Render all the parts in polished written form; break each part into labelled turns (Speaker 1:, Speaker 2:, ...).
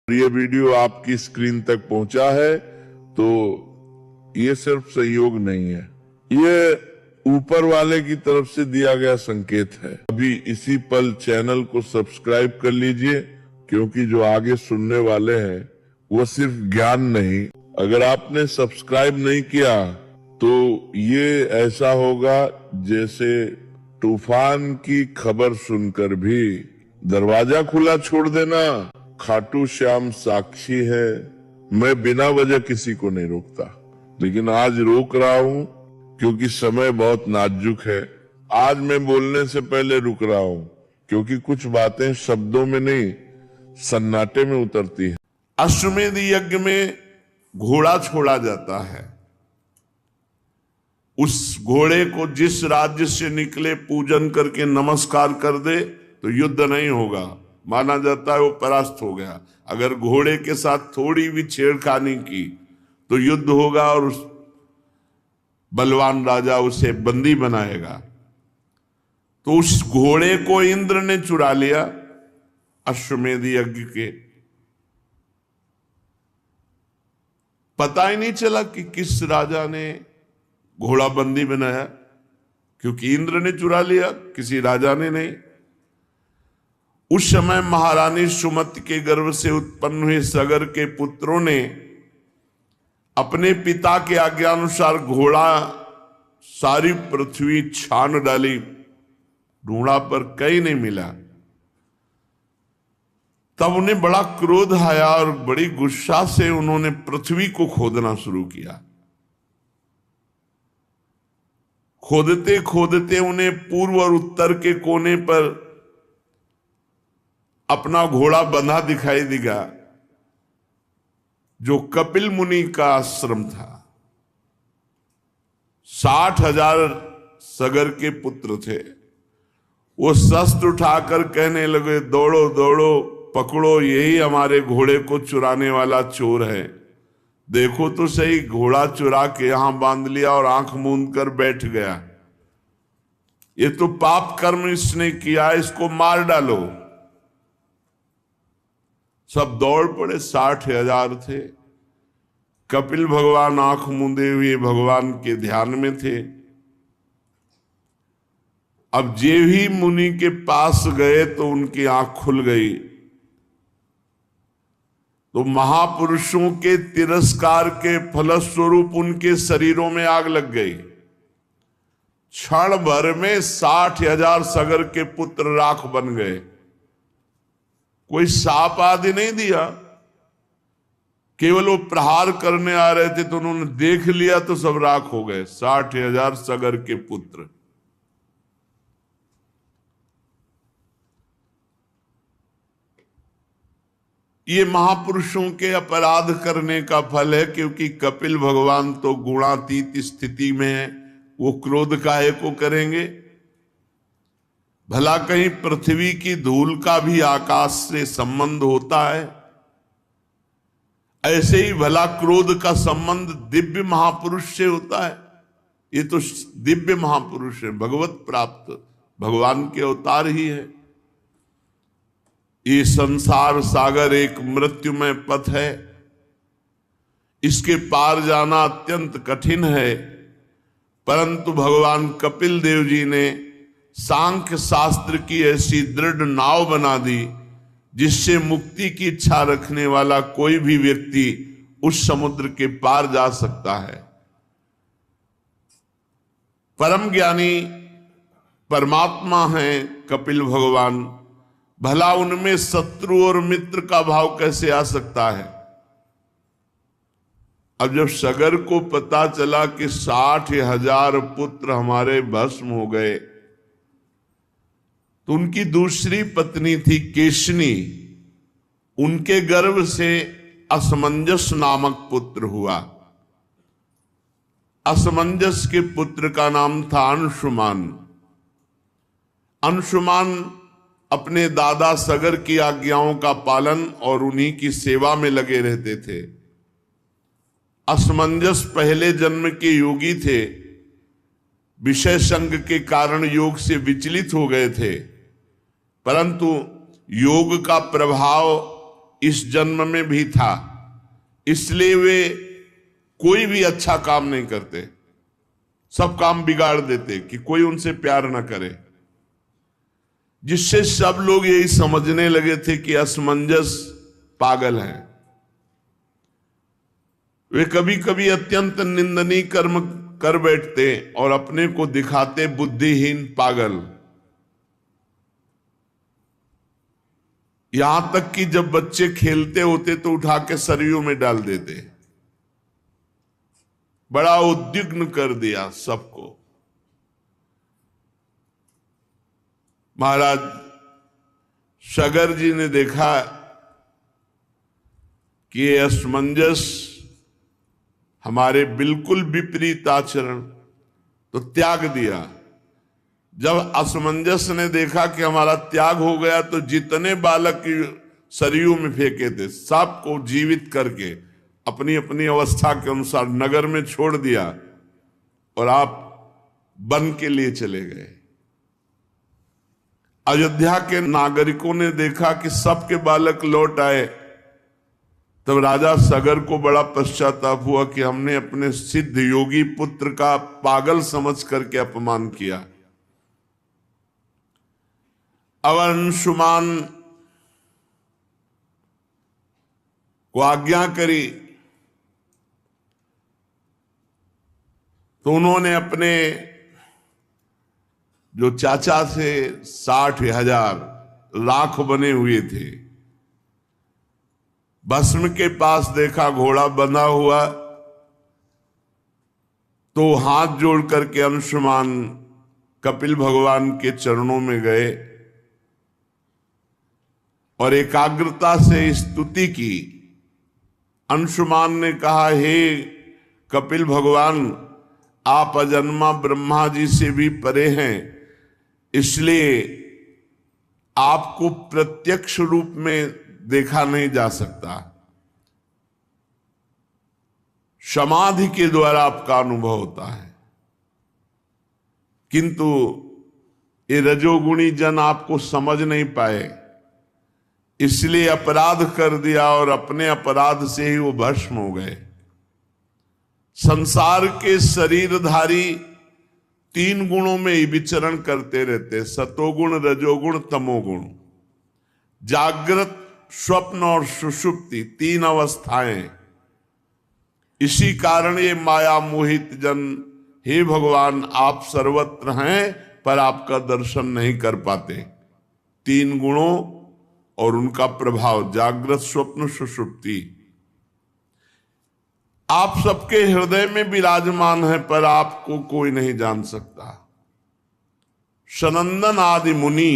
Speaker 1: ये वीडियो आपकी स्क्रीन तक पहुंचा है तो ये सिर्फ संयोग नहीं है, ये ऊपर वाले की तरफ से दिया गया संकेत है। अभी इसी पल चैनल को सब्सक्राइब कर लीजिए, क्योंकि जो आगे सुनने वाले हैं वो सिर्फ ज्ञान नहीं। अगर आपने सब्सक्राइब नहीं किया तो ये ऐसा होगा जैसे तूफान की खबर सुनकर भी दरवाजा खुला छोड़ देना। खाटू श्याम साक्षी है, मैं बिना वजह किसी को नहीं रोकता, लेकिन आज रोक रहा हूं क्योंकि समय बहुत नाजुक है। आज मैं बोलने से पहले रुक रहा हूं क्योंकि कुछ बातें शब्दों में नहीं सन्नाटे में उतरती है।
Speaker 2: अश्वमेध यज्ञ में घोड़ा छोड़ा जाता है। उस घोड़े को जिस राज्य से निकले पूजन करके नमस्कार कर दे तो युद्ध नहीं होगा, माना जाता है वो परास्त हो गया। अगर घोड़े के साथ थोड़ी भी छेड़खानी की तो युद्ध होगा और उस बलवान राजा उसे बंदी बनाएगा। तो उस घोड़े को इंद्र ने चुरा लिया अश्वमेध यज्ञ के। पता ही नहीं चला कि किस राजा ने घोड़ा बंदी बनाया, क्योंकि इंद्र ने चुरा लिया, किसी राजा ने नहीं। उस समय महारानी सुमति के गर्भ से उत्पन्न हुए सगर के पुत्रों ने अपने पिता के आज्ञानुसार घोड़ा सारी पृथ्वी छान डाली, ढूंढा पर कहीं नहीं मिला। तब उन्हें बड़ा क्रोध आया और बड़ी गुस्सा से उन्होंने पृथ्वी को खोदना शुरू किया। खोदते खोदते उन्हें पूर्व और उत्तर के कोने पर अपना घोड़ा बंधा दिखाई दिया, जो कपिल मुनि का आश्रम था। 60,000 सगर के पुत्र थे। वो शस्त्र उठाकर कहने लगे, दौड़ो दौड़ो, पकड़ो, यही हमारे घोड़े को चुराने वाला चोर है। देखो तो सही, घोड़ा चुरा के यहां बांध लिया और आंख मूंद कर बैठ गया। ये तो पाप कर्म इसने किया, इसको मार डालो। सब दौड़ पड़े, 60,000 थे। कपिल भगवान आंख मूंदे हुए भगवान के ध्यान में थे। अब जे भी मुनि के पास गए तो उनकी आंख खुल गई। तो महापुरुषों के तिरस्कार के फलस्वरूप उनके शरीरों में आग लग गई। क्षण भर में 60,000 सगर के पुत्र राख बन गए। कोई साप आदि नहीं दिया, केवल वो प्रहार करने आ रहे थे तो उन्होंने देख लिया तो सब राख हो गए। 60,000 सगर के पुत्र। ये महापुरुषों के अपराध करने का फल है, क्योंकि कपिल भगवान तो गुणातीत स्थिति में है, वो क्रोध काहे को करेंगे। भला कहीं पृथ्वी की धूल का भी आकाश से संबंध होता है? ऐसे ही भला क्रोध का संबंध दिव्य महापुरुष से होता है? ये तो दिव्य महापुरुष है, भगवत प्राप्त भगवान के अवतार ही है। ये संसार सागर एक मृत्युमय पथ है, इसके पार जाना अत्यंत कठिन है। परंतु भगवान कपिल देव जी ने सांख्य शास्त्र की ऐसी दृढ़ नाव बना दी, जिससे मुक्ति की इच्छा रखने वाला कोई भी व्यक्ति उस समुद्र के पार जा सकता है। परम ज्ञानी परमात्मा हैं कपिल भगवान, भला उनमें शत्रु और मित्र का भाव कैसे आ सकता है? अब जब सगर को पता चला कि 60,000 पुत्र हमारे भस्म हो गए, तो उनकी दूसरी पत्नी थी केशनी, उनके गर्भ से असमंजस नामक पुत्र हुआ। असमंजस के पुत्र का नाम था अंशुमान। अंशुमान अपने दादा सगर की आज्ञाओं का पालन और उन्हीं की सेवा में लगे रहते थे। असमंजस पहले जन्म के योगी थे, विषय संग के कारण योग से विचलित हो गए थे, परंतु योग का प्रभाव इस जन्म में भी था, इसलिए वे कोई भी अच्छा काम नहीं करते, सब काम बिगाड़ देते कि कोई उनसे प्यार न करे, जिससे सब लोग यही समझने लगे थे कि असमंजस पागल है। वे कभी कभी अत्यंत निंदनीय कर्म कर बैठते और अपने को दिखाते बुद्धिहीन पागल। यहां तक कि जब बच्चे खेलते होते तो उठा के सरयू में डाल देते। बड़ा उद्विग्न कर दिया सबको। महाराज सगर जी ने देखा कि ये असमंजस हमारे बिल्कुल विपरीत आचरण, तो त्याग दिया। जब असमंजस ने देखा कि हमारा त्याग हो गया तो जितने बालक सरयू में फेंके थे सबको जीवित करके अपनी अपनी अवस्था के अनुसार नगर में छोड़ दिया और आप वन के लिए चले गए। अयोध्या के नागरिकों ने देखा कि सबके बालक लौट आए, तब राजा सगर को बड़ा पश्चाताप हुआ कि हमने अपने सिद्ध योगी पुत्र का पागल समझ करके अपमान किया। अब अंशुमान को आज्ञा करी तो उन्होंने अपने जो चाचा से 60,000 लाख बने हुए थे, भस्म के पास देखा घोड़ा बंधा हुआ, तो हाथ जोड़ करके अंशुमान कपिल भगवान के चरणों में गए और एकाग्रता से स्तुति की। अंशुमान ने कहा, हे कपिल भगवान, आप अजन्मा ब्रह्मा जी से भी परे हैं, इसलिए आपको प्रत्यक्ष रूप में देखा नहीं जा सकता, समाधि के द्वारा आपका अनुभव होता है, किंतु ये रजोगुणी जन आपको समझ नहीं पाए, इसलिए अपराध कर दिया और अपने अपराध से ही वो भस्म हो गए। संसार के शरीरधारी 3 गुणों में ही विचरण करते रहते, सतोगुण, रजोगुण, तमोगुण। जागृत, स्वप्न और सुषुप्ति 3 अवस्थाएं। इसी कारण ये माया मोहित जन, हे भगवान आप सर्वत्र हैं पर आपका दर्शन नहीं कर पाते। 3 गुणों और उनका प्रभाव, जागृत, स्वप्न, सुषुप्ति, आप सबके हृदय में विराजमान है पर आपको कोई नहीं जान सकता। सनंदन आदि मुनि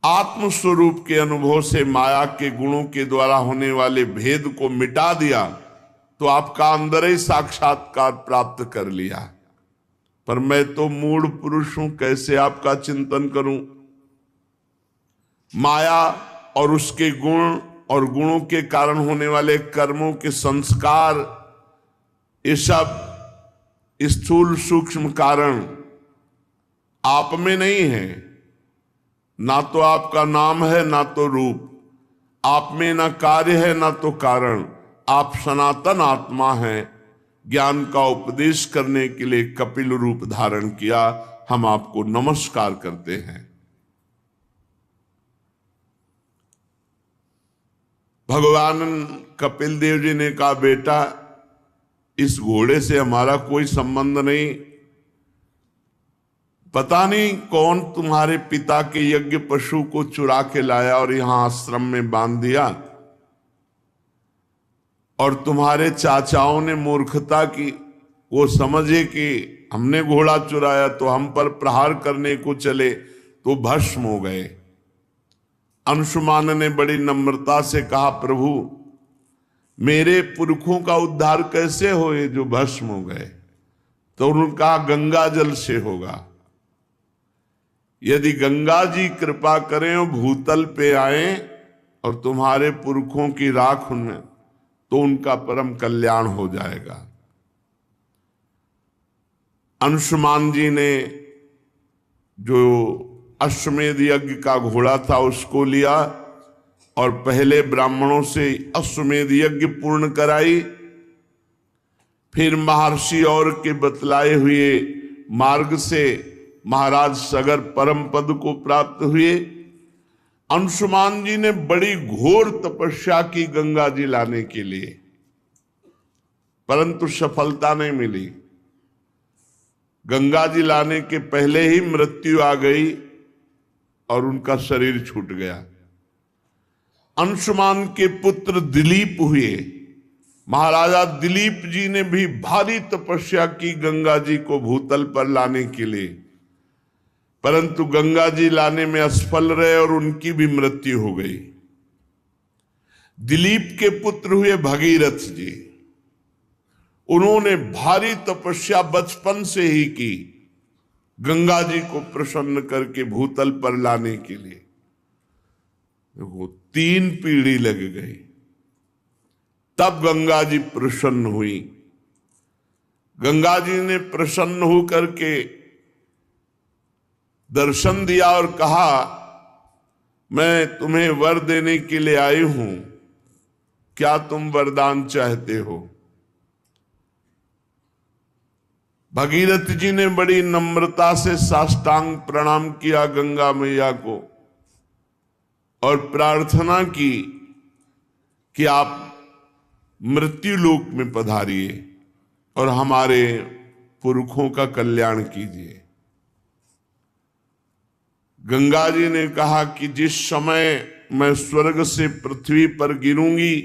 Speaker 2: आत्मस्वरूप के अनुभव से माया के गुणों के द्वारा होने वाले भेद को मिटा दिया तो आपका अंदर ही साक्षात्कार प्राप्त कर लिया। पर मैं तो मूढ़ पुरुष हूं, कैसे आपका चिंतन करूं। माया और उसके गुण और गुणों के कारण होने वाले कर्मों के संस्कार, ये सब स्थूल सूक्ष्म कारण आप में नहीं है। ना तो आपका नाम है ना तो रूप, आप में ना कार्य है ना तो कारण, आप सनातन आत्मा हैं। ज्ञान का उपदेश करने के लिए कपिल रूप धारण किया, हम आपको नमस्कार करते हैं। भगवान कपिल देव जी ने कहा, बेटा इस घोड़े से हमारा कोई संबंध नहीं, पता नहीं कौन तुम्हारे पिता के यज्ञ पशु को चुरा के लाया और यहां आश्रम में बांध दिया, और तुम्हारे चाचाओं ने मूर्खता की, वो समझे कि हमने घोड़ा चुराया तो हम पर प्रहार करने को चले तो भस्म हो गए। अंशुमान ने बड़ी नम्रता से कहा, प्रभु मेरे पुरखों का उद्धार कैसे होए जो भस्म हो गए। तो उन्होंने कहा, गंगा जल से होगा। यदि गंगा जी कृपा करें और भूतल पे आए और तुम्हारे पुरखों की राख उनमें, तो उनका परम कल्याण हो जाएगा। अंशुमान जी ने जो अश्वमेध यज्ञ का घोड़ा था उसको लिया और पहले ब्राह्मणों से अश्वमेध यज्ञ पूर्ण कराई, फिर महर्षि और के बतलाए हुए मार्ग से महाराज सगर परम पद को प्राप्त हुए। अंशुमान जी ने बड़ी घोर तपस्या की गंगा जी लाने के लिए, परंतु सफलता नहीं मिली। गंगा जी लाने के पहले ही मृत्यु आ गई और उनका शरीर छूट गया। अंशुमान के पुत्र दिलीप हुए। महाराजा दिलीप जी ने भी भारी तपस्या की गंगा जी को भूतल पर लाने के लिए, परंतु गंगा जी लाने में असफल रहे और उनकी भी मृत्यु हो गई। दिलीप के पुत्र हुए भगीरथ जी। उन्होंने भारी तपस्या बचपन से ही की गंगा जी को प्रसन्न करके भूतल पर लाने के लिए। देखो 3 पीढ़ी लग गई, तब गंगा जी प्रसन्न हुई। गंगा जी ने प्रसन्न होकर के दर्शन दिया और कहा, मैं तुम्हें वर देने के लिए आई हूं, क्या तुम वरदान चाहते हो? भगीरथ जी ने बड़ी नम्रता से साष्टांग प्रणाम किया गंगा मैया को और प्रार्थना की कि आप मृत्यु लोक में पधारिए और हमारे पुरखों का कल्याण कीजिए। गंगा जी ने कहा कि जिस समय मैं स्वर्ग से पृथ्वी पर गिरूंगी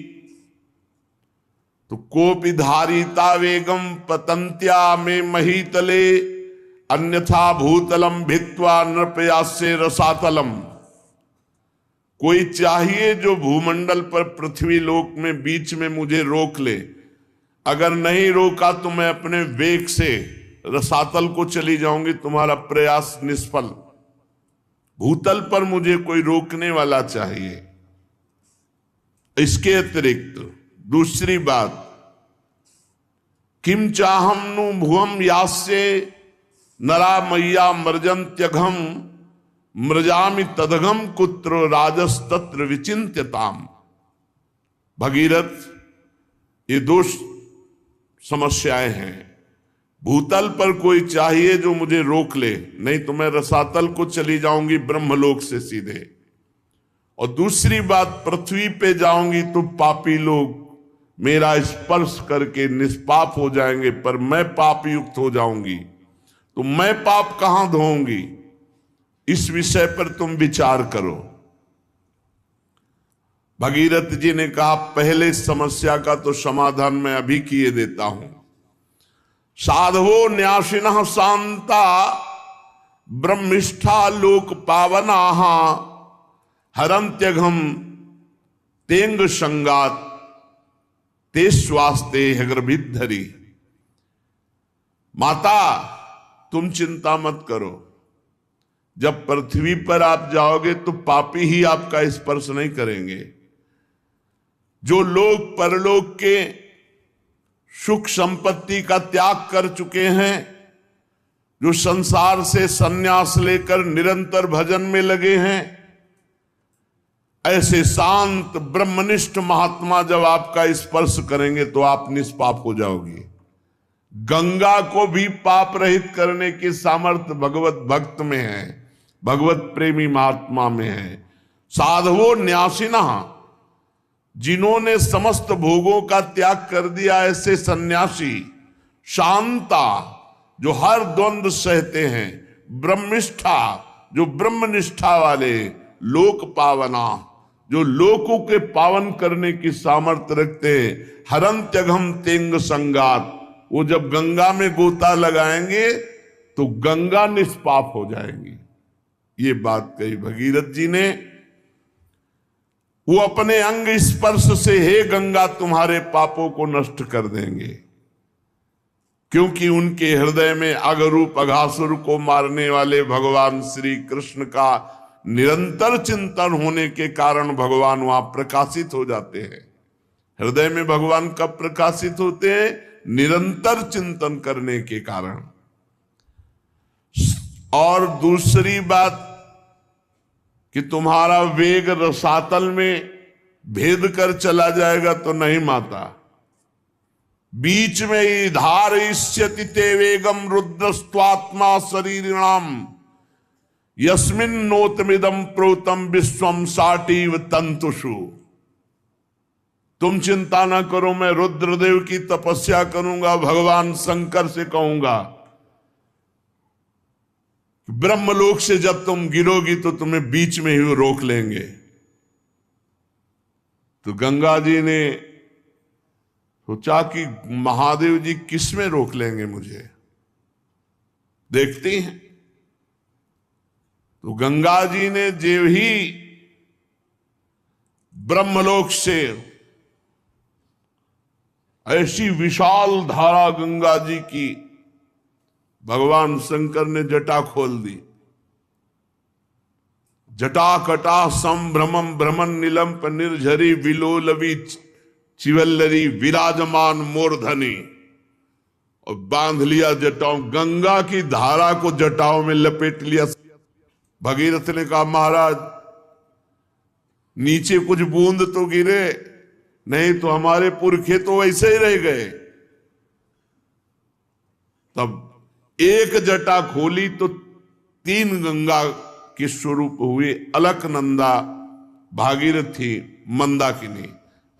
Speaker 2: तो कोपि धारिता वेगम पतंत्या में महीतले अन्यथा भूतलम भित्वा नृपयास्य रसातलम। कोई चाहिए जो भूमंडल पर पृथ्वी लोक में बीच में मुझे रोक ले, अगर नहीं रोका तो मैं अपने वेग से रसातल को चली जाऊंगी, तुम्हारा प्रयास निष्फल। भूतल पर मुझे कोई रोकने वाला चाहिए। इसके अतिरिक्त दूसरी बात, किम चाहम नु भुवम यास्य नरा मैया मर्जन्त्यघम मृजामि तदघम कुत्र राजस्तत्र विचिन्त्यताम। भगीरथ, ये 2 समस्याएं हैं। भूतल पर कोई चाहिए जो मुझे रोक ले, नहीं तो मैं रसातल को चली जाऊंगी ब्रह्मलोक से सीधे। और दूसरी बात, पृथ्वी पे जाऊंगी तो पापी लोग मेरा स्पर्श करके निष्पाप हो जाएंगे, पर मैं पाप युक्त हो जाऊंगी, तो मैं पाप कहां धोऊंगी? इस विषय पर तुम विचार करो। भगीरथ जी ने कहा, पहले समस्या का तो समाधान मैं अभी किए देता हूं। साधवो न्यासिनः शांता ब्रह्मिष्ठा लोक पावनाः हरन्त्यघम तेंग संगात ते स्वास्ते हृभिद्धरी। माता, तुम चिंता मत करो, जब पृथ्वी पर आप जाओगे तो पापी ही आपका स्पर्श नहीं करेंगे। जो लोग परलोक के सुख संपत्ति का त्याग कर चुके हैं, जो संसार से संन्यास लेकर निरंतर भजन में लगे हैं, ऐसे शांत ब्रह्मनिष्ठ महात्मा जब आपका स्पर्श करेंगे तो आप निष्पाप हो जाओगे। गंगा को भी पाप रहित करने की सामर्थ्य भगवत भक्त में है, भगवत प्रेमी महात्मा में है। साधवो न्यासिना, जिन्होंने समस्त भोगों का त्याग कर दिया, ऐसे सन्यासी। शांता, जो हर द्वंद्व सहते हैं। ब्रह्मिष्ठा, जो ब्रह्मनिष्ठा वाले। लोक पावना, जो लोकों के पावन करने की सामर्थ्य रखते हैं। हरन्त्यघम तेंग संगात, वो जब गंगा में गोता लगाएंगे तो गंगा निष्पाप हो जाएंगी। ये बात कही भगीरथ जी ने। वो अपने अंग स्पर्श से, हे गंगा, तुम्हारे पापों को नष्ट कर देंगे, क्योंकि उनके हृदय में अगरूप अघासुर को मारने वाले भगवान श्री कृष्ण का निरंतर चिंतन होने के कारण भगवान वहां प्रकाशित हो जाते हैं। हृदय में भगवान कब प्रकाशित होते हैं? निरंतर चिंतन करने के कारण। और दूसरी बात कि तुम्हारा वेग रसातल में भेद कर चला जाएगा तो नहीं माता। बीच में ही धारयिष्यति ते वेगम रुद्रस्त्वात्मा शरीरिणाम यस्मिन नोतमिदम प्रोतम विश्वम साटीव तंतुषु। तुम चिंता ना करो, मैं रुद्रदेव की तपस्या करूंगा, भगवान शंकर से कहूंगा ब्रह्मलोक से जब तुम गिरोगी तो तुम्हें बीच में ही रोक लेंगे। तो गंगा जी ने सोचा कि महादेव जी किस में रोक लेंगे मुझे, देखती हैं। तो गंगा जी ने जो ही ब्रह्मलोक से ऐसी विशाल धारा गंगा जी की, भगवान शंकर ने जटा खोल दी। जटा कटा संभ्रमम भ्रमण निलंप निर्झरी विलोलवी चिवल्लरी विराजमान मूर्धनी, और बांध लिया जटाओं, गंगा की धारा को जटाओं में लपेट लिया। भगीरथ ने कहा महाराज नीचे कुछ बूंद तो गिरे, नहीं तो हमारे पुरखे तो वैसे ही रह गए। तब एक जटा खोली तो 3 गंगा के स्वरूप हुए, अलकनंदा, भागीरथी, मंदाकिनी।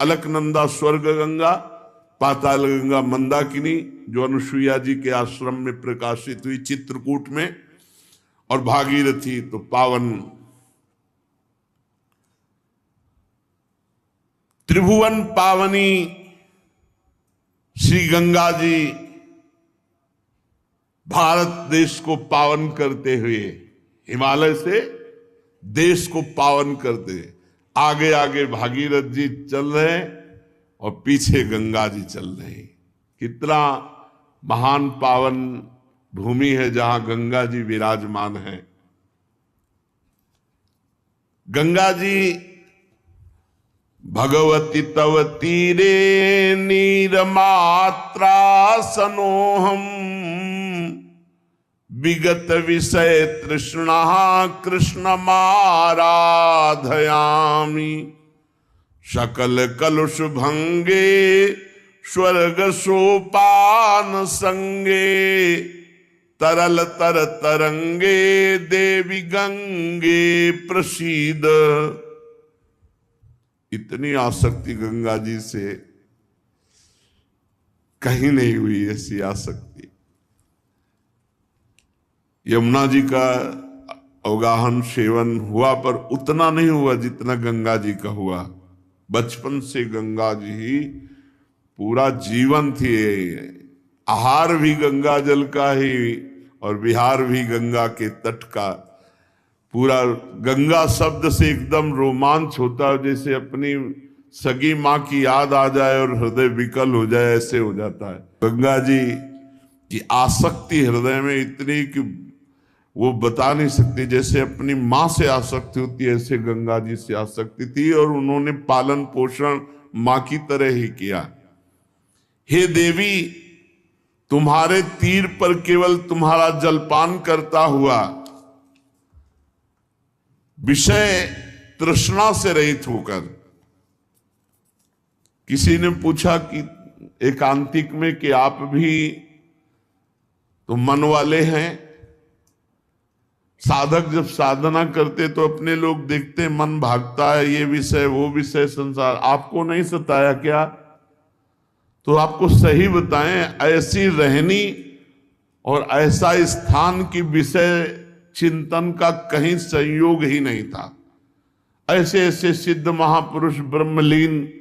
Speaker 2: अलकनंदा स्वर्ग गंगा, पाताल गंगा मंदाकिनी जो अनुसुईया जी के आश्रम में प्रकाशित हुई चित्रकूट में, और भागीरथी तो पावन। त्रिभुवन पावनी श्री गंगा जी भारत देश को पावन करते हुए, हिमालय से देश को पावन करते, आगे आगे भागीरथ जी चल रहे हैं और पीछे गंगा जी चल रहे हैं। कितना महान पावन भूमि है जहां गंगा जी विराजमान है। गंगा जी भगवती तव तीरे नीरमात्रा सनोहम विगत विषय तृष्णा कृष्ण माराधयामि सकल कलुष भंगे स्वर्ग सोपान संगे तरल तर तरंगे देवी गंगे प्रसीद। इतनी आसक्ति गंगा जी से कहीं नहीं हुई, ऐसी आसक्ति। यमुना जी का अवगाहन सेवन हुआ पर उतना नहीं हुआ जितना गंगा जी का हुआ। बचपन से गंगा जी ही पूरा जीवन थी। आहार भी गंगा जल का ही और विहार भी गंगा के तट का। पूरा गंगा शब्द से एकदम रोमांच होता है, जैसे अपनी सगी माँ की याद आ जाए और हृदय विकल हो जाए, ऐसे हो जाता है। गंगा जी की आसक्ति हृदय में इतनी कि वो बता नहीं सकती। जैसे अपनी माँ से आसक्ति होती है, ऐसे गंगा जी से आसक्ति थी, और उन्होंने पालन पोषण माँ की तरह ही किया। हे देवी, तुम्हारे तीर पर केवल तुम्हारा जलपान करता हुआ, विषय तृष्णा से रहित होकर। किसी ने पूछा कि एकांतिक में कि आप भी तो मन वाले हैं। साधक जब साधना करते तो अपने लोग देखते मन भागता है, ये विषय वो विषय संसार। आपको नहीं सताया क्या? तो आपको सही बताएं, ऐसी रहनी और ऐसा स्थान की विषय चिंतन का कहीं संयोग ही नहीं था। ऐसे ऐसे सिद्ध महापुरुष ब्रह्मलीन,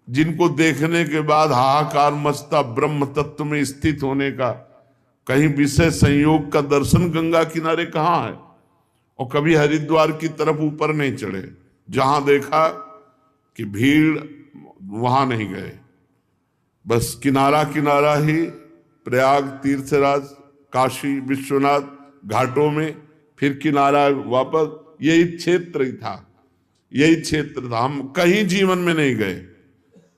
Speaker 2: जिनको देखने के बाद हाहाकार मचता ब्रह्म तत्व में स्थित होने का, कहीं विषय संयोग का दर्शन गंगा किनारे कहाँ है। और कभी हरिद्वार की तरफ ऊपर नहीं चढ़े, जहां देखा कि भीड़ वहां नहीं गए, बस किनारा किनारा ही प्रयाग, तीर्थराज, काशी विश्वनाथ घाटों में, फिर किनारा वापस, यही क्षेत्र ही था, यही क्षेत्र था। हम कहीं जीवन में नहीं गए,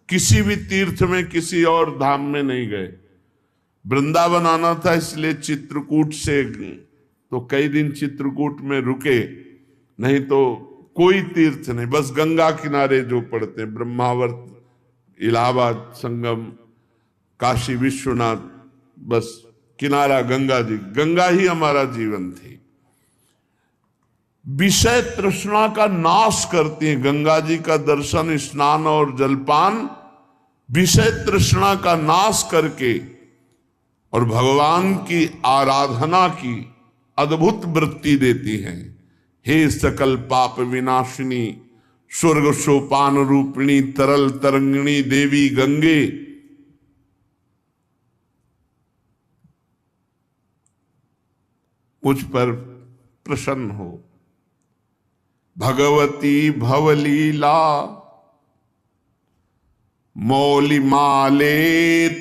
Speaker 2: किसी भी तीर्थ में, किसी और धाम में नहीं गए। वृंदावन आना था, इसलिए चित्रकूट से तो कई दिन चित्रकूट में रुके, नहीं तो कोई तीर्थ नहीं, बस गंगा किनारे जो पड़ते हैं, ब्रह्मावर्त, इलाहाबाद संगम, काशी विश्वनाथ, बस किनारा गंगा जी, गंगा ही हमारा जीवन थी। विषय तृष्णा का नाश करती है गंगा जी का दर्शन, स्नान और जलपान विषय तृष्णा का नाश करके और भगवान की आराधना की अद्भुत वृत्ति देती हैं। हे सकल पाप विनाशिनी स्वर्ग सोपान रूपिणी तरल तरंगिणी देवी गंगे, मुझ पर प्रसन्न हो। भगवती भवलीला मौलिमाले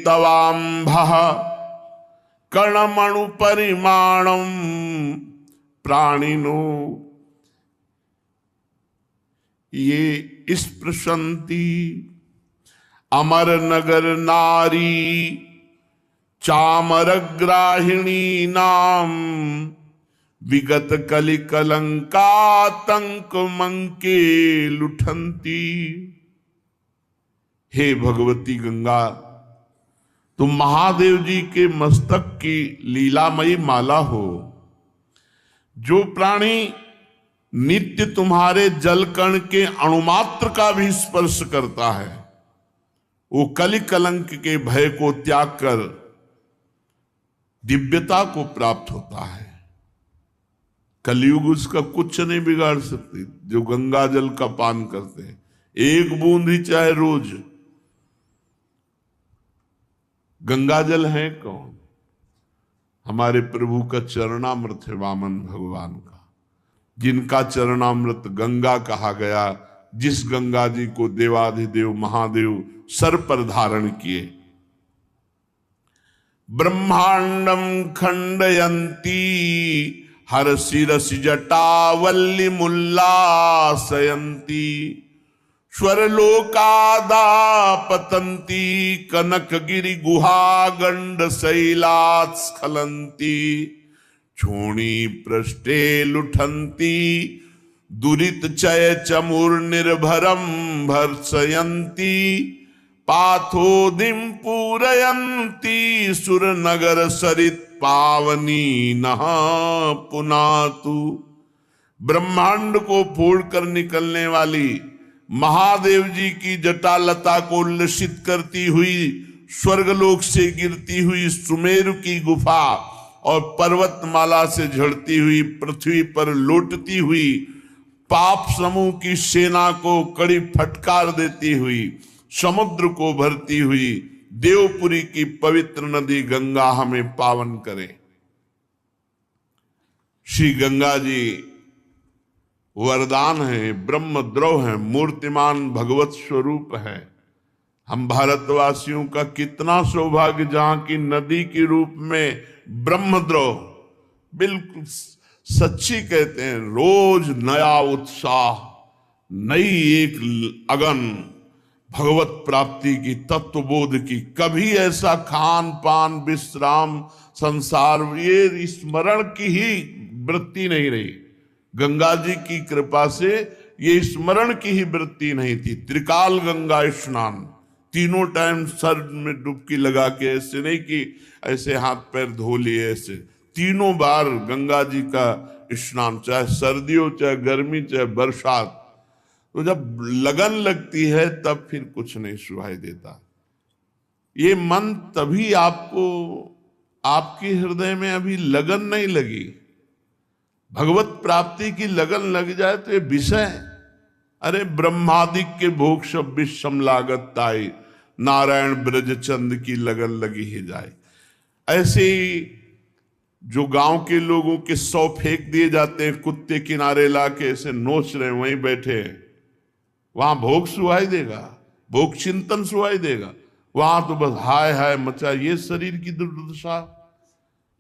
Speaker 2: तवाम्भः कणमणु परिमाणम प्राणिनो ये स्पृशन्ति अमर नगर नारी चामरग्राहिणी नाम विगत कलि कलंकातंक मंके लुठंती। हे भगवती गंगा, तुम महादेव जी के मस्तक की लीलामयी माला हो। जो प्राणी नित्य तुम्हारे जलकण के अणुमात्र का भी स्पर्श करता है, वो कलि कलंक के भय को त्याग कर दिव्यता को प्राप्त होता है। कलयुग उसका कुछ नहीं बिगाड़ सकती। जो गंगा जल का पान करते हैं, एक बूंद ही चाहे रोज, गंगा जल है कौन? हमारे प्रभु का चरणामृत है, वामन भगवान का, जिनका चरणामृत गंगा कहा गया, जिस गंगा जी को देवाधिदेव महादेव सर पर धारण किए। ब्रह्मांडम खंडयंती हर शिरसि जटावल्ली मुल्लासयंती स्वरलोकादा पतंती कनकगिरि गुहा गंड शैलात् स्खलंती छोणी पृष्ठे लुठंती दुरित चय चमुर निर्भरम भर्सयंती पाथोदिम पूरयंती सुर नगर सरित पावनी नहा पुनातु। ब्रह्मांड को फोड़कर निकलने वाली महादेव जी की जटालता को उल्लसित करती हुई, स्वर्गलोक से गिरती हुई सुमेरु की गुफा और पर्वतमाला से झड़ती हुई पृथ्वी पर लौटती हुई पाप समूह की सेना को कड़ी फटकार देती हुई, समुद्र को भरती हुई देवपुरी की पवित्र नदी गंगा हमें पावन करे। श्री गंगा जी वरदान है, ब्रह्मद्रव है, मूर्तिमान भगवत स्वरूप है। हम भारतवासियों का कितना सौभाग्य, जहां की नदी के रूप में ब्रह्मद्रव, बिल्कुल सच्ची कहते हैं, रोज नया उत्साह, नई एक अगन भगवत प्राप्ति की, तत्वबोध की। कभी ऐसा खान पान विश्राम संसार ये स्मरण की ही वृत्ति नहीं रही। गंगा जी की कृपा से ये स्मरण की ही वृत्ति नहीं थी। त्रिकाल गंगा स्नान, तीनों टाइम सर में डुबकी लगा के, ऐसे नहीं कि ऐसे हाथ पैर धो लिए, ऐसे तीनों बार गंगा जी का स्नान, चाहे सर्दी हो, चाहे गर्मी, चाहे बरसात। तो जब लगन लगती है तब फिर कुछ नहीं सुनाई देता। ये मन तभी आपको, आपके हृदय में अभी लगन नहीं लगी, भगवत प्राप्ति की लगन लग जाए तो ये विषय, अरे ब्रह्मादिक के भोग सब विषम लागत ताई, नारायण ब्रज चंद की लगन लगी ही जाए। ऐसे ही जो गांव के लोगों के 100 फेंक दिए जाते हैं, कुत्ते किनारे लाके ऐसे नोच रहे, वहीं बैठे हैं, वहां भोग सुहाई देगा, भोग चिंतन सुहाई देगा। वहां तो बस हाय हाय मचा। ये शरीर की दुर्दशा,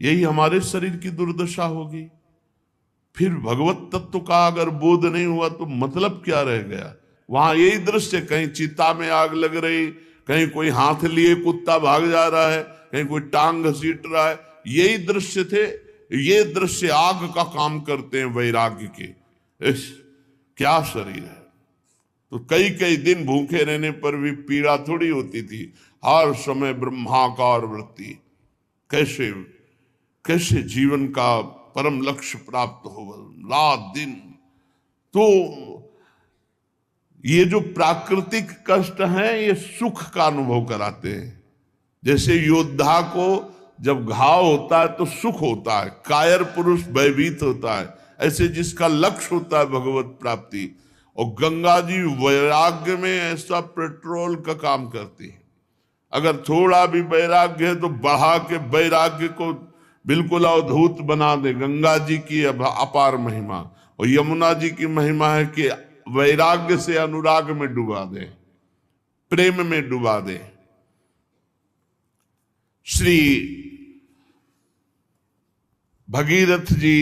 Speaker 2: यही हमारे शरीर की दुर्दशा होगी। फिर भगवत तत्व का अगर बोध नहीं हुआ तो मतलब क्या रह गया। वहां यही दृश्य, कहीं चिता में आग लग रही, कहीं कोई हाथ लिए कुत्ता भाग जा रहा है, कहीं कोई टांग घसीट रहा है, यही दृश्य थे। ये दृश्य आग का काम करते हैं वैराग्य के। क्या शरीर है। तो कई कई दिन भूखे रहने पर भी पीड़ा थोड़ी होती थी, हर समय ब्रह्माकार वृत्ति। कैसे कैसे जीवन का परम लक्ष्य प्राप्त हो, रात दिन। तो ये जो प्राकृतिक कष्ट हैं ये सुख का अनुभव कराते हैं। जैसे योद्धा को जब घाव होता है तो सुख होता है, कायर पुरुष भयभीत होता है, ऐसे जिसका लक्ष्य होता है भगवत प्राप्ति। और गंगा जी वैराग्य में ऐसा पेट्रोल का काम करती है। अगर थोड़ा भी वैराग्य है तो बढ़ा के वैराग्य को बिल्कुल अवधूत बना दे। गंगा जी की अपार महिमा। और यमुना जी की महिमा है कि वैराग्य से अनुराग में डुबा दे, प्रेम में डुबा दे। श्री भगीरथ जी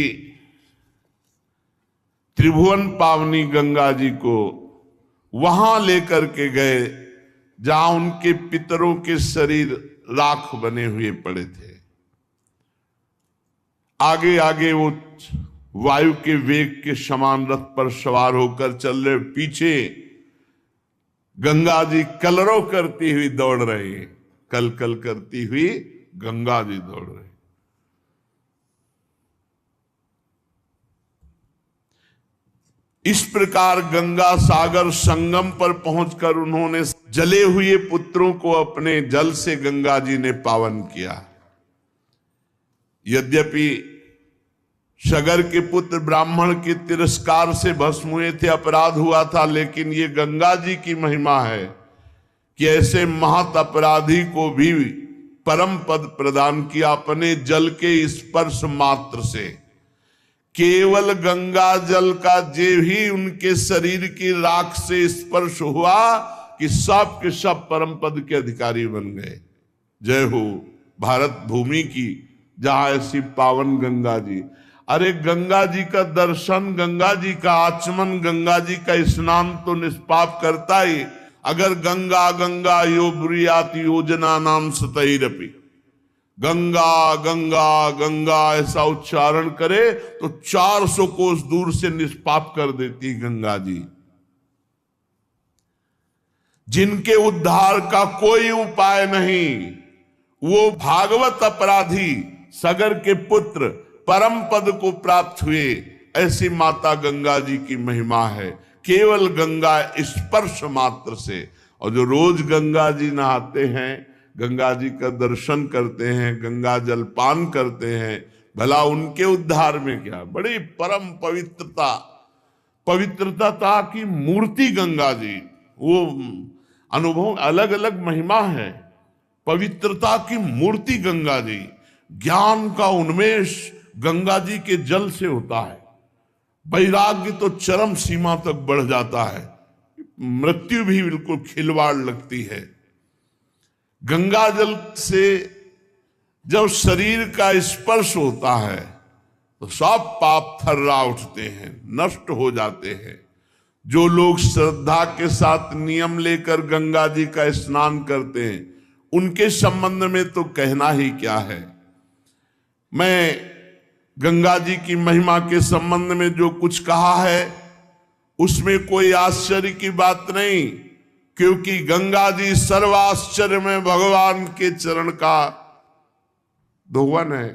Speaker 2: त्रिभुवन पावनी गंगा जी को वहां लेकर के गए जहां उनके पितरों के शरीर राख बने हुए पड़े थे। आगे आगे वो वायु के वेग के समान रथ पर सवार होकर चल रहे, पीछे गंगा जी कलरव करती हुई दौड़ रही है। कल कल करती हुई गंगा जी दौड़ रही। इस प्रकार गंगा सागर संगम पर पहुंचकर उन्होंने जले हुए पुत्रों को अपने जल से गंगा जी ने पावन किया। यद्यपि सगर के पुत्र ब्राह्मण के तिरस्कार से भस्म हुए थे, अपराध हुआ था, लेकिन ये गंगा जी की महिमा है कि ऐसे महत अपराधी को भी परम पद प्रदान किया अपने जल के स्पर्श मात्र से। केवल गंगा जल का जे ही उनके शरीर की राख से स्पर्श हुआ कि सब के सब परम पद के अधिकारी बन गए। जय हो भारत भूमि की, जहां ऐसी पावन गंगा जी। अरे गंगा जी का दर्शन, गंगा जी का आचमन, गंगा जी का स्नान तो निष्पाप करता ही। अगर गंगा गंगा यो ब्रूयात योजना नाम सतैरपि, गंगा गंगा गंगा ऐसा उच्चारण करे तो 400 कोस दूर से निष्पाप कर देती गंगा जी। जिनके उद्धार का कोई उपाय नहीं, वो भागवत अपराधी सगर के पुत्र परम पद को प्राप्त हुए, ऐसी माता गंगा जी की महिमा है। केवल गंगा स्पर्श मात्र से। और जो रोज गंगा जी नहाते हैं, गंगा जी का दर्शन करते हैं, गंगा जल पान करते हैं, भला उनके उद्धार में क्या। बड़ी परम पवित्रता की मूर्ति गंगा जी। वो अनुभव अलग अलग महिमा है। पवित्रता की मूर्ति गंगा जी। ज्ञान का उन्मेष गंगा जी के जल से होता है। वैराग्य तो चरम सीमा तक बढ़ जाता है, मृत्यु भी बिल्कुल खिलवाड़ लगती है। गंगा जल से जब शरीर का स्पर्श होता है तो सब पाप थर्रा उठते हैं, नष्ट हो जाते हैं। जो लोग श्रद्धा के साथ नियम लेकर गंगा जी का स्नान करते हैं, उनके संबंध में तो कहना ही क्या है। मैं गंगा जी की महिमा के संबंध में जो कुछ कहा है उसमें कोई आश्चर्य की बात नहीं, क्योंकि गंगा जी सर्वाश्चर्य में भगवान के चरण का धोवन है।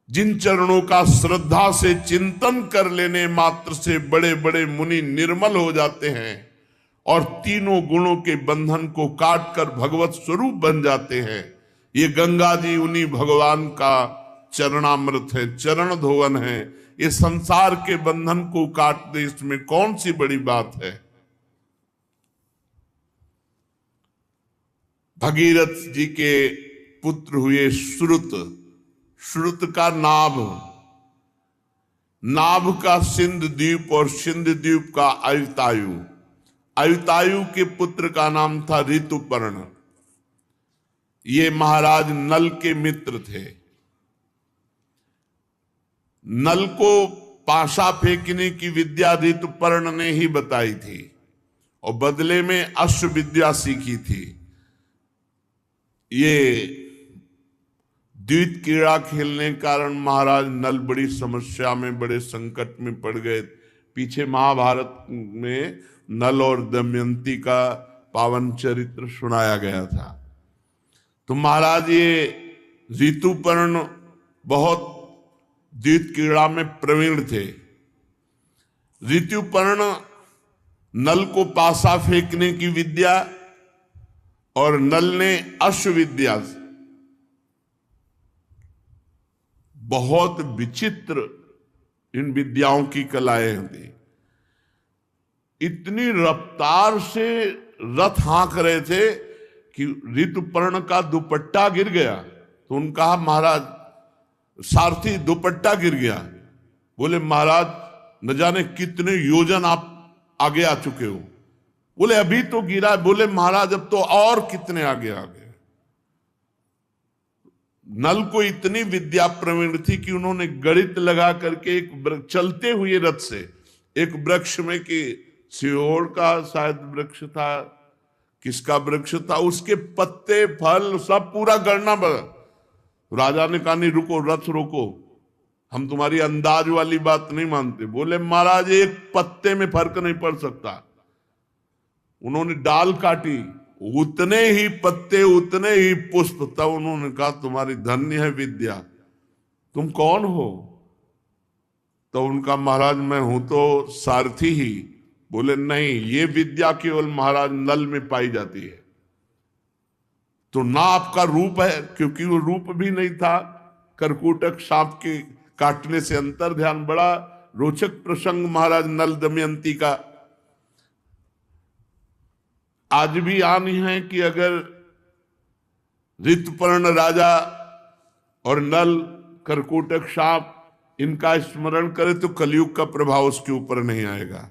Speaker 2: जिन चरणों का श्रद्धा से चिंतन कर लेने मात्र से बड़े बड़े मुनि निर्मल हो जाते हैं और तीनों गुणों के बंधन को काटकर भगवत स्वरूप बन जाते हैं। ये गंगा जी उन्हीं भगवान का चरणामृत है, चरण धोवन है। ये संसार के बंधन को काट दे, इसमें कौन सी बड़ी बात है। भगीरथ जी के पुत्र हुए श्रुत। श्रुत का नाभ, नाभ का सिंध द्वीप और सिंध द्वीप का अयुतायु। अयुतायु के पुत्र का नाम था ऋतुपर्ण। ये महाराज नल के मित्र थे। नल को पाशा फेंकने की विद्या ऋतुपर्ण ने ही बताई थी और बदले में अश्व विद्या सीखी थी। ये द्वित क्रीड़ा खेलने के कारण महाराज नल बड़ी समस्या में, बड़े संकट में पड़ गए। पीछे महाभारत में नल और दमयंती का पावन चरित्र सुनाया गया था। तो महाराज ये ऋतुपर्ण बहुत द्वित क्रीड़ा में प्रवीण थे। ऋतुपर्ण नल को पासा फेंकने की विद्या और नल ने अश्वविद्या, बहुत विचित्र इन विद्याओं की कलाएं थी। इतनी रफ्तार से रथ हाँक रहे थे कि ऋतुपर्ण का दुपट्टा गिर गया। तो उन्होंने कहा महाराज सारथी दुपट्टा गिर गया। बोले महाराज न जाने कितने योजन आप आगे आ चुके हो। बोले अभी तो गिरा। बोले महाराज अब तो और कितने आगे आ गए। नल को इतनी विद्या प्रवीण थी कि उन्होंने गणित लगा करके एक चलते हुए रथ से एक वृक्ष में, कि सिहोर का शायद वृक्ष था, किसका वृक्ष था, उसके पत्ते फल सब पूरा गणना राजा ने कहा नहीं रुको, रथ रोको, हम तुम्हारी अंदाज वाली बात नहीं मानते। बोले महाराज एक पत्ते में फर्क नहीं पड़ सकता। उन्होंने डाल काटी, उतने ही पत्ते उतने ही पुष्प। तब उन्होंने कहा तुम्हारी धन्य है विद्या, तुम कौन हो? तो उनका महाराज मैं हूं तो सारथी ही। बोले नहीं, ये विद्या केवल महाराज नल में पाई जाती है। तो ना आपका रूप है, क्योंकि वो रूप भी नहीं था। करकूटक सांप के काटने से अंतर ध्यान। बड़ा रोचक प्रसंग महाराज नल दमयंती का आज भी आनी है कि अगर ऋतुपर्ण राजा और नल करकूटक सांप इनका स्मरण करे तो कलयुग का प्रभाव उसके ऊपर नहीं आएगा।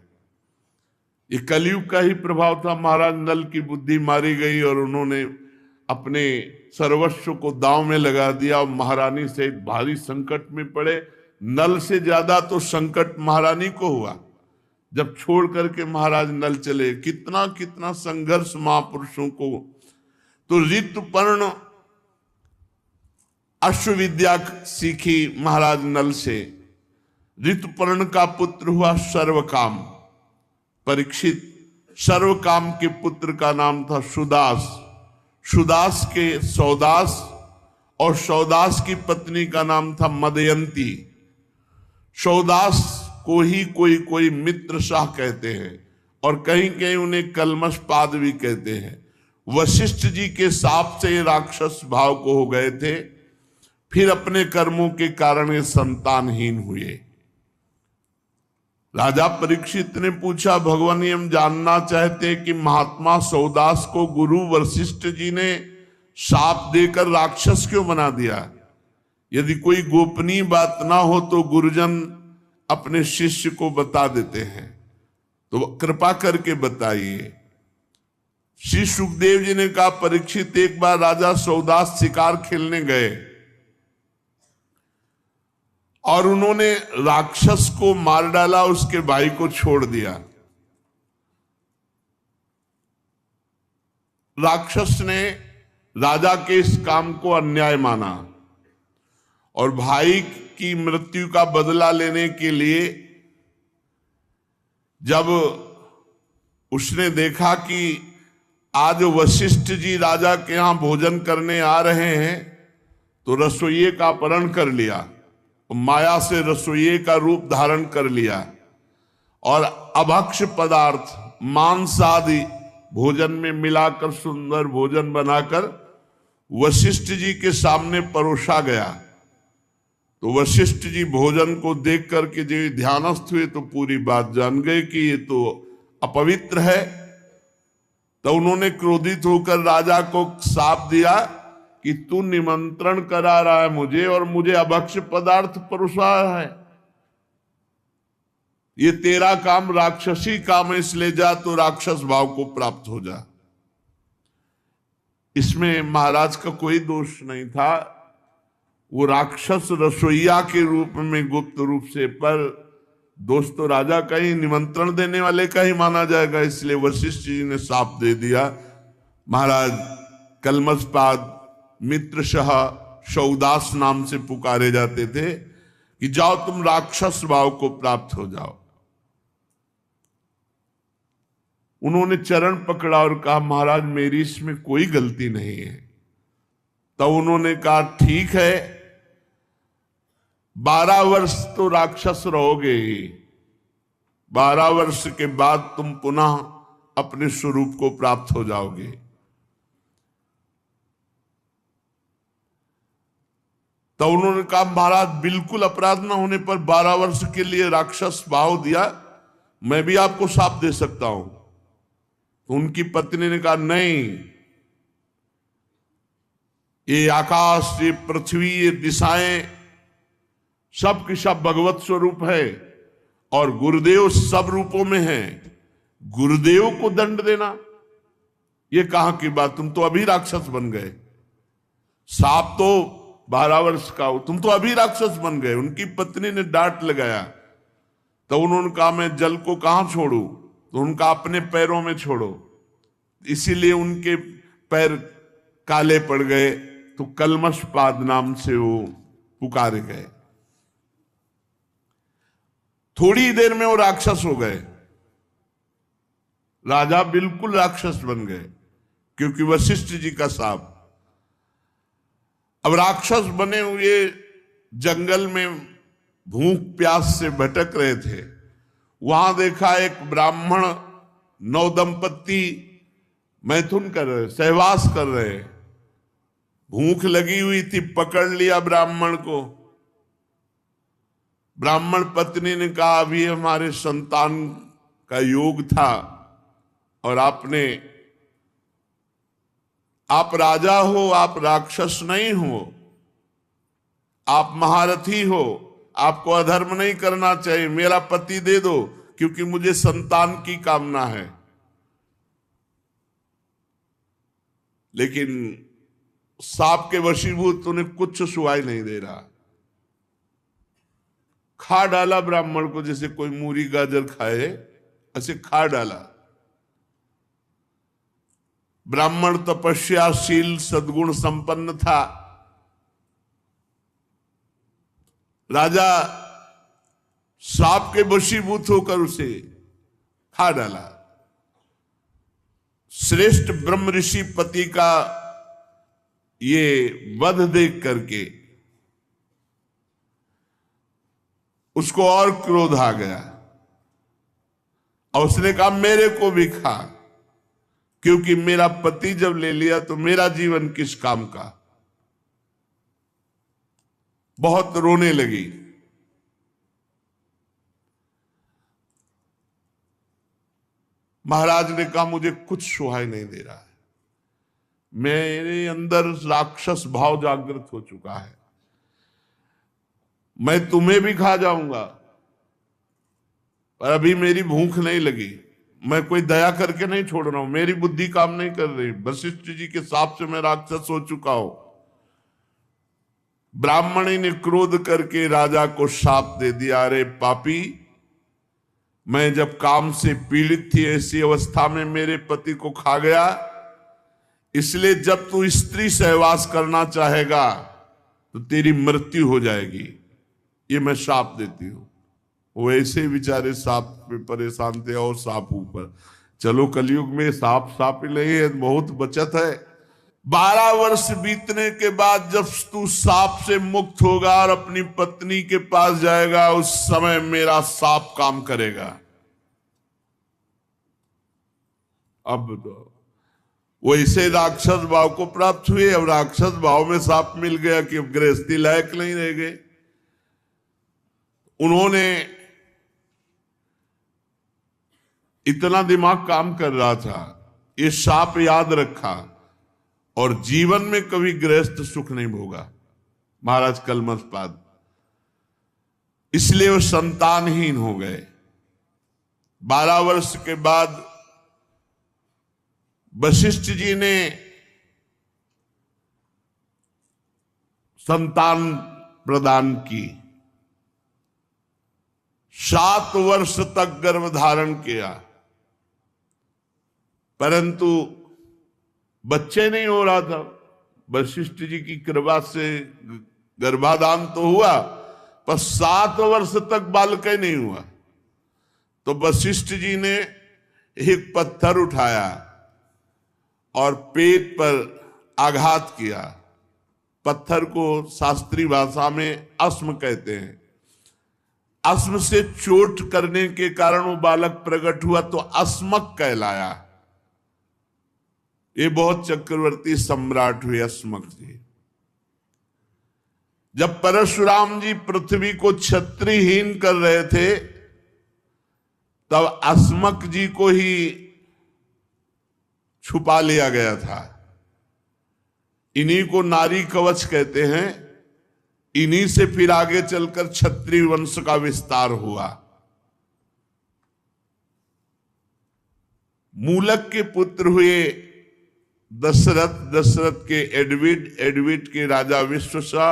Speaker 2: ये कलयुग का ही प्रभाव था। महाराज नल की बुद्धि मारी गई और उन्होंने अपने सर्वस्व को दांव में लगा दिया और महारानी से भारी संकट में पड़े। नल से ज्यादा तो संकट महारानी को हुआ जब छोड़ करके महाराज नल चले। कितना कितना संघर्ष महापुरुषों को। तो ऋतुपर्ण अश्वविद्या सीखी महाराज नल से। ऋतुपर्ण का पुत्र हुआ सर्वकाम, परीक्षित। सर्वकाम के पुत्र का नाम था सुदास, सुदास के सौदास, और सौदास की पत्नी का नाम था मदयंती। सौदास को ही कोई कोई मित्र शाह कहते हैं और कहीं कहीं उन्हें कलमशपाद भी कहते हैं। वशिष्ठ जी के शाप से राक्षस भाव को हो गए थे, फिर अपने कर्मों के कारण ये संतानहीन हुए। राजा परीक्षित ने पूछा भगवान हम जानना चाहते कि महात्मा सौदास को गुरु वशिष्ठ जी ने शाप देकर राक्षस क्यों बना दिया? यदि कोई गोपनीय बात ना हो तो गुरुजन अपने शिष्य को बता देते हैं, तो कृपा करके बताइए। श्री सुखदेव जी ने कहा परीक्षित एक बार राजा सौदास शिकार खेलने गए और उन्होंने राक्षस को मार डाला, उसके भाई को छोड़ दिया। राक्षस ने राजा के इस काम को अन्याय माना और भाई की मृत्यु का बदला लेने के लिए जब उसने देखा कि आज वशिष्ठ जी राजा के यहां भोजन करने आ रहे हैं, तो रसोइये का अपहरण कर लिया, माया से रसोइये का रूप धारण कर लिया और अभक्ष पदार्थ मांस आदि भोजन में मिलाकर सुंदर भोजन बनाकर वशिष्ठ जी के सामने परोसा गया। तो वशिष्ठ जी भोजन को देख करके जो ध्यानस्थ हुए तो पूरी बात जान गए कि ये तो अपवित्र है। तो उन्होंने क्रोधित होकर राजा को शाप दिया कि तू निमंत्रण करा रहा है मुझे और मुझे अभक्ष्य पदार्थ परोसा रहा है, ये तेरा काम राक्षसी काम है, इसलिए जा तो राक्षस भाव को प्राप्त हो जा। इसमें महाराज का कोई दोष नहीं था, वो राक्षस रसोइया के रूप में गुप्त रूप से, पर दोष तो राजा का ही, निमंत्रण देने वाले का ही माना जाएगा। इसलिए वशिष्ठ जी ने शाप दे दिया। महाराज कलमशपाद, मित्रशह, शौदास नाम से पुकारे जाते थे कि जाओ तुम राक्षस भाव को प्राप्त हो जाओ। उन्होंने चरण पकड़ा और कहा महाराज मेरी इसमें कोई गलती नहीं है। तब उन्होंने कहा ठीक है, 12 वर्ष तो राक्षस रहोगे ही, 12 वर्ष के बाद तुम पुनः अपने स्वरूप को प्राप्त हो जाओगे। तो उन्होंने कहा महाराज बिल्कुल अपराध न होने पर 12 वर्ष के लिए राक्षस भाव दिया, मैं भी आपको शाप दे सकता हूं। तो उनकी पत्नी ने कहा नहीं, ये आकाश, ये पृथ्वी, ये दिशाएं सब की सब भगवत स्वरूप है और गुरुदेव सब रूपों में है। गुरुदेव को दंड देना ये कहां की बात, तुम तो अभी राक्षस बन गए। साप तो 12 वर्ष का हो, तुम तो अभी राक्षस बन गए। उनकी पत्नी ने डांट लगाया। तो उन्होंने कहा मैं जल को कहां छोड़ू, तो उनका अपने पैरों में छोड़ो। इसीलिए उनके पैर काले पड़ गए, तो कलमशपाद नाम से वो पुकारे गए। थोड़ी देर में वो राक्षस हो गए, राजा बिल्कुल राक्षस बन गए, क्योंकि वशिष्ठ जी का शाप। अब राक्षस बने हुए जंगल में भूख प्यास से भटक रहे थे। वहां देखा एक ब्राह्मण नवदंपति मैथुन कर रहे, सहवास कर रहे। भूख लगी हुई थी, पकड़ लिया ब्राह्मण को। ब्राह्मण पत्नी ने कहा अभी हमारे संतान का योग था और आप राजा हो, आप राक्षस नहीं हो, आप महारथी हो, आपको अधर्म नहीं करना चाहिए, मेरा पति दे दो क्योंकि मुझे संतान की कामना है। लेकिन सांप के वशीभूत उन्हें कुछ सुहाई नहीं दे रहा। खा डाला ब्राह्मण को, जैसे कोई मूरी गाजर खाए ऐसे खा डाला। ब्राह्मण तपस्याशील सद्गुण संपन्न था। राजा सांप के वशीभूत होकर उसे खा डाला। श्रेष्ठ ब्रह्म ऋषि पति का ये वध देख करके उसको और क्रोध आ गया और उसने कहा मेरे को भी खा, क्योंकि मेरा पति जब ले लिया तो मेरा जीवन किस काम का। बहुत रोने लगी। महाराज ने कहा मुझे कुछ सुहाई नहीं दे रहा है, मेरे अंदर राक्षस भाव जागृत हो चुका है, मैं तुम्हें भी खा जाऊंगा, पर अभी मेरी भूख नहीं लगी। मैं कोई दया करके नहीं छोड़ रहा हूं, मेरी बुद्धि काम नहीं कर रही। वशिष्ठ जी के शाप से मैं राक्षस हो चुका हूं। ब्राह्मणी ने क्रोध करके राजा को शाप दे दिया, अरे पापी, मैं जब काम से पीड़ित थी ऐसी अवस्था में मेरे पति को खा गया, इसलिए जब तू स्त्री सहवास करना चाहेगा तो तेरी मृत्यु हो जाएगी, ये मैं शाप देती हूं। वो ऐसे बेचारे सांप पे परेशान थे और सांप ऊपर। चलो कलयुग में सांप ही नहीं है, बहुत बचत है। 12 वर्ष बीतने के बाद जब तू सांप से मुक्त होगा और अपनी पत्नी के पास जाएगा, उस समय मेरा सांप काम करेगा। अब तो वैसे राक्षस भाव को प्राप्त हुए। अब राक्षस भाव में सांप मिल गया कि अब गृहस्थी लायक नहीं रह गए। उन्होंने इतना दिमाग काम कर रहा था, ये शाप याद रखा और जीवन में कभी गृहस्थ सुख नहीं भोगा महाराज कलमशपाद। इसलिए वो संतानहीन हो गए। 12 वर्ष के बाद वशिष्ठ जी ने संतान प्रदान की। 7 वर्ष तक गर्भ धारण किया, परंतु बच्चे नहीं हो रहा था। वशिष्ठ जी की कृपा से गर्भाधान तो हुआ, पर 7 वर्ष तक बालक नहीं हुआ। तो वशिष्ठ जी ने एक पत्थर उठाया और पेट पर आघात किया। पत्थर को शास्त्रीय भाषा में अस्म कहते हैं। अस्म से चोट करने के कारण वो बालक प्रकट हुआ तो अस्मक कहलाया। ये बहुत चक्रवर्ती सम्राट हुए अस्मक जी। जब परशुराम जी पृथ्वी को क्षत्रियहीन कर रहे थे तब अस्मक जी को ही छुपा लिया गया था। इन्हीं को नारी कवच कहते हैं। इन्हीं से फिर आगे चलकर क्षत्रिय वंश का विस्तार हुआ। मूलक के पुत्र हुए दशरथ, दशरथ के एडविड, एडविड के राजा विश्वसा,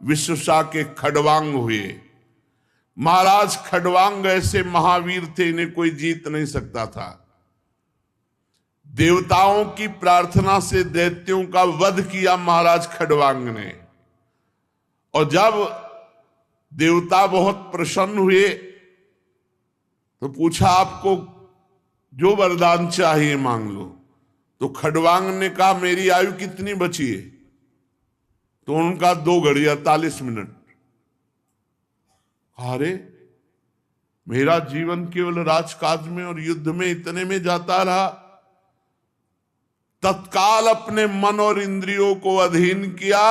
Speaker 2: विश्वसा के खडवांग हुए। महाराज खडवांग ऐसे महावीर थे, इन्हें कोई जीत नहीं सकता था। देवताओं की प्रार्थना से दैत्यों का वध किया महाराज खडवांग ने। और जब देवता बहुत प्रसन्न हुए तो पूछा आपको जो वरदान चाहिए मांग लो। तो खडवांग ने कहा मेरी आयु कितनी बची है? तो उनका 2 घड़ी 48 मिनट। अरे मेरा जीवन केवल राजकाज में और युद्ध में इतने में जाता रहा। तत्काल अपने मन और इंद्रियों को अधीन किया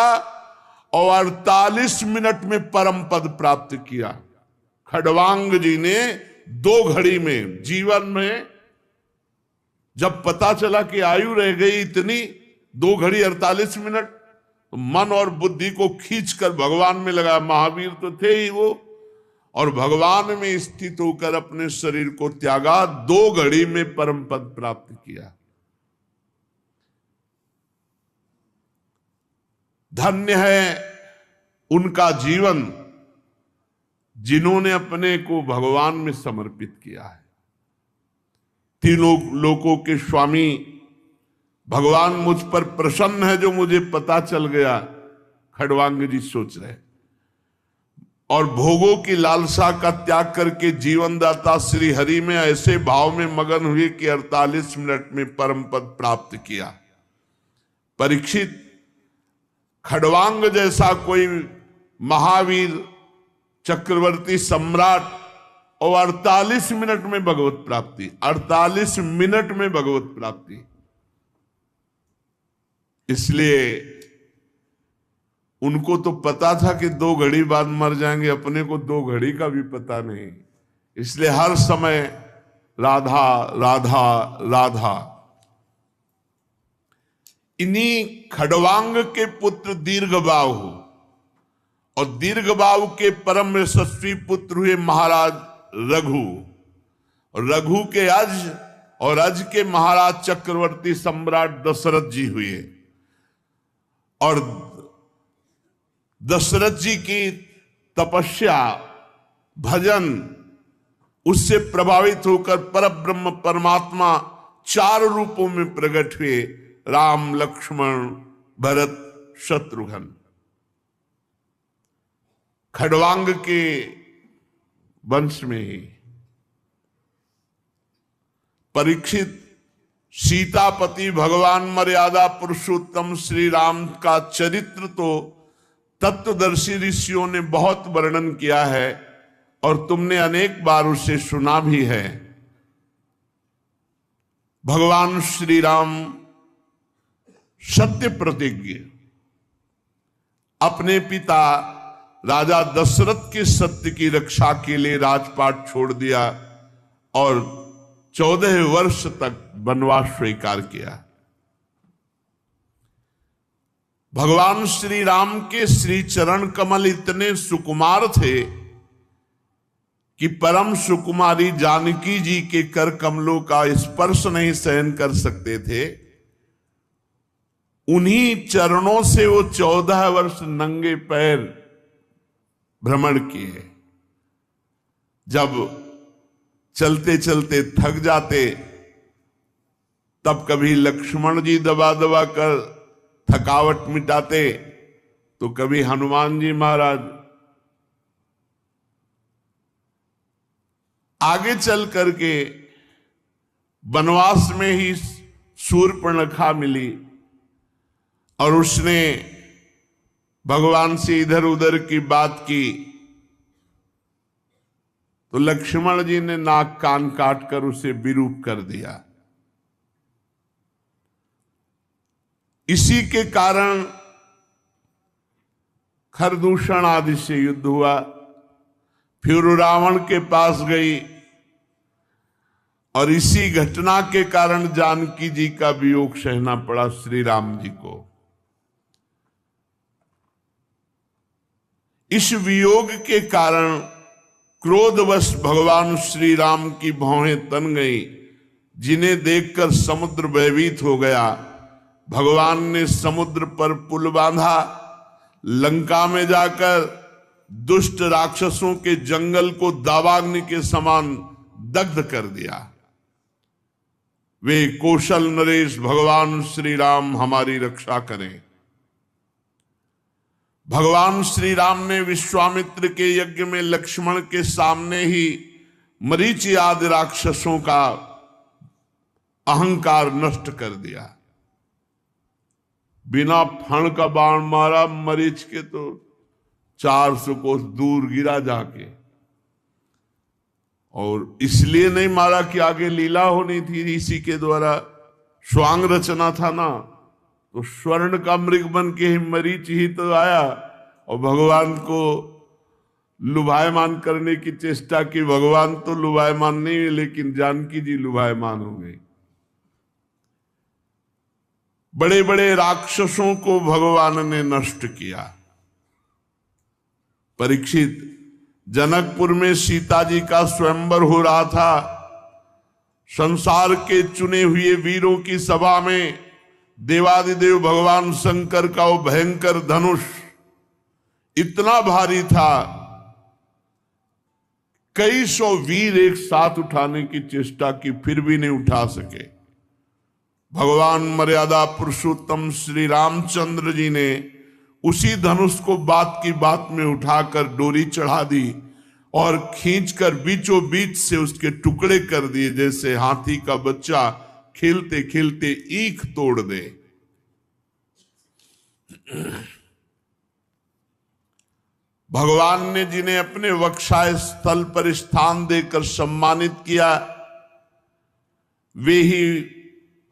Speaker 2: और 48 मिनट में परम पद प्राप्त किया। खडवांग जी ने 2 घड़ी में, जीवन में जब पता चला कि आयु रह गई इतनी 2 घड़ी 48 मिनट, तो मन और बुद्धि को खींचकर भगवान में लगा। महावीर तो थे ही वो, और भगवान में स्थित होकर अपने शरीर को त्यागा। 2 घड़ी में परम पद प्राप्त किया। धन्य है उनका जीवन जिन्होंने अपने को भगवान में समर्पित किया है। तीनों लोकों के स्वामी भगवान मुझ पर प्रसन्न है जो मुझे पता चल गया, खडवांग जी सोच रहे। और भोगों की लालसा का त्याग करके जीवनदाता श्री हरि में ऐसे भाव में मगन हुए कि 48 मिनट में परम पद प्राप्त किया। परीक्षित, खडवांग जैसा कोई महावीर चक्रवर्ती सम्राट और 48 मिनट में भगवत प्राप्ति, 48 मिनट में भगवत प्राप्ति। इसलिए उनको तो पता था कि 2 घड़ी बाद मर जाएंगे, अपने को 2 घड़ी का भी पता नहीं। इसलिए हर समय राधा राधा राधा। इन्हीं खडवांग के पुत्र दीर्घबाहु, और दीर्घबाहु के परम यशस्वी पुत्र हुए महाराज रघु, और रघु के अज, और अज के महाराज चक्रवर्ती सम्राट दशरथ जी हुए। और दशरथ जी की तपस्या, भजन, उससे प्रभावित होकर परब्रह्म परमात्मा 4 रूपों में प्रकट हुए। राम, लक्ष्मण, भरत, शत्रुघ्न। खडवांग के वंश में ही परीक्षित, सीतापति भगवान मर्यादा पुरुषोत्तम श्री राम का चरित्र तो तत्वदर्शी ऋषियों ने बहुत वर्णन किया है और तुमने अनेक बार उसे सुना भी है। भगवान श्री राम सत्य प्रतिज्ञ, अपने पिता राजा दशरथ के सत्य की रक्षा के लिए राजपाट छोड़ दिया और 14 वर्ष तक वनवास स्वीकार किया। भगवान श्री राम के श्री चरण कमल इतने सुकुमार थे कि परम सुकुमारी जानकी जी के कर कमलों का स्पर्श नहीं सहन कर सकते थे। उन्हीं चरणों से वो 14 वर्ष नंगे पैर भ्रमण किए। जब चलते चलते थक जाते तब कभी लक्ष्मण जी दबा दबा कर थकावट मिटाते, तो कभी हनुमान जी महाराज आगे चल करके वनवास में ही शूर्पणखा मिली और उसने भगवान से इधर उधर की बात की, तो लक्ष्मण जी ने नाक कान काट कर उसे विरूप कर दिया। इसी के कारण खरदूषण आदि से युद्ध हुआ। फिर रावण के पास गई और इसी घटना के कारण जानकी जी का वियोग सहना पड़ा श्री राम जी को। इस वियोग के कारण क्रोधवश भगवान श्री राम की भौहें तन गई, जिन्हें देखकर समुद्र भयभीत हो गया। भगवान ने समुद्र पर पुल बांधा, लंका में जाकर दुष्ट राक्षसों के जंगल को दावाग्नि के समान दग्ध कर दिया। वे कौशल नरेश भगवान श्री राम हमारी रक्षा करें। भगवान श्री राम ने विश्वामित्र के यज्ञ में लक्ष्मण के सामने ही मरीचि आदि राक्षसों का अहंकार नष्ट कर दिया। बिना फण का बाण मारा, मरीच के तो 400 कोस दूर गिरा जाके। और इसलिए नहीं मारा कि आगे लीला होनी थी, ऋषि के द्वारा स्वांग रचना था ना, तो स्वर्ण का मृग बन के ही मरीच ही तो आया और भगवान को लुभायमान करने की चेष्टा की। भगवान तो लुभायमान नहीं है, लेकिन जानकी जी लुभायमान हो गई। बड़े बड़े राक्षसों को भगवान ने नष्ट किया। परीक्षित, जनकपुर में सीता जी का स्वयंवर हो रहा था। संसार के चुने हुए वीरों की सभा में देवादिदेव भगवान शंकर का वो भयंकर धनुष इतना भारी था, कई सौ वीर एक साथ उठाने की चेष्टा की, फिर भी नहीं उठा सके। भगवान मर्यादा पुरुषोत्तम श्री रामचंद्र जी ने उसी धनुष को बात की बात में उठाकर डोरी चढ़ा दी और खींचकर बीचों बीच से उसके टुकड़े कर दिए, जैसे हाथी का बच्चा खेलते खेलते ईख तोड़ दे। भगवान ने जिन्हें अपने वक्षाय स्थल पर स्थान देकर सम्मानित किया, वे ही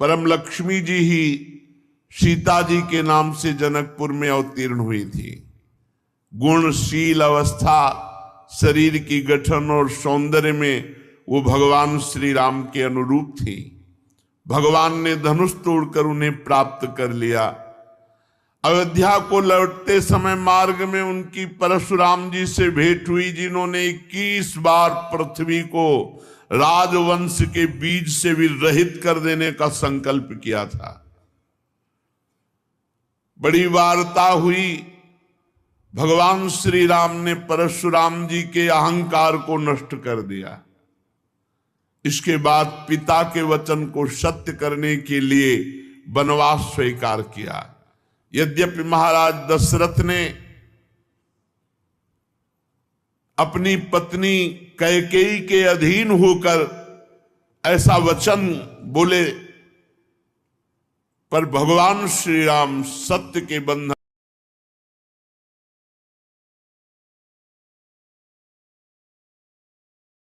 Speaker 2: परम लक्ष्मी जी ही सीता जी के नाम से जनकपुर में अवतीर्ण हुई थी। गुणशील अवस्था, शरीर की गठन और सौंदर्य में वो भगवान श्री राम के अनुरूप थी। भगवान ने धनुष तोड़कर उन्हें प्राप्त कर लिया। अयोध्या को लौटते समय मार्ग में उनकी परशुराम जी से भेंट हुई, जिन्होंने 21 बार पृथ्वी को राजवंश के बीज से भी रहित कर देने का संकल्प किया था। बड़ी वार्ता हुई। भगवान श्री राम ने परशुराम जी के अहंकार को नष्ट कर दिया। इसके बाद पिता के वचन को सत्य करने के लिए वनवास स्वीकार किया। यद्यपि महाराज दशरथ ने अपनी पत्नी कैकेयी के अधीन होकर ऐसा वचन बोले, पर भगवान श्री राम सत्य के बंधन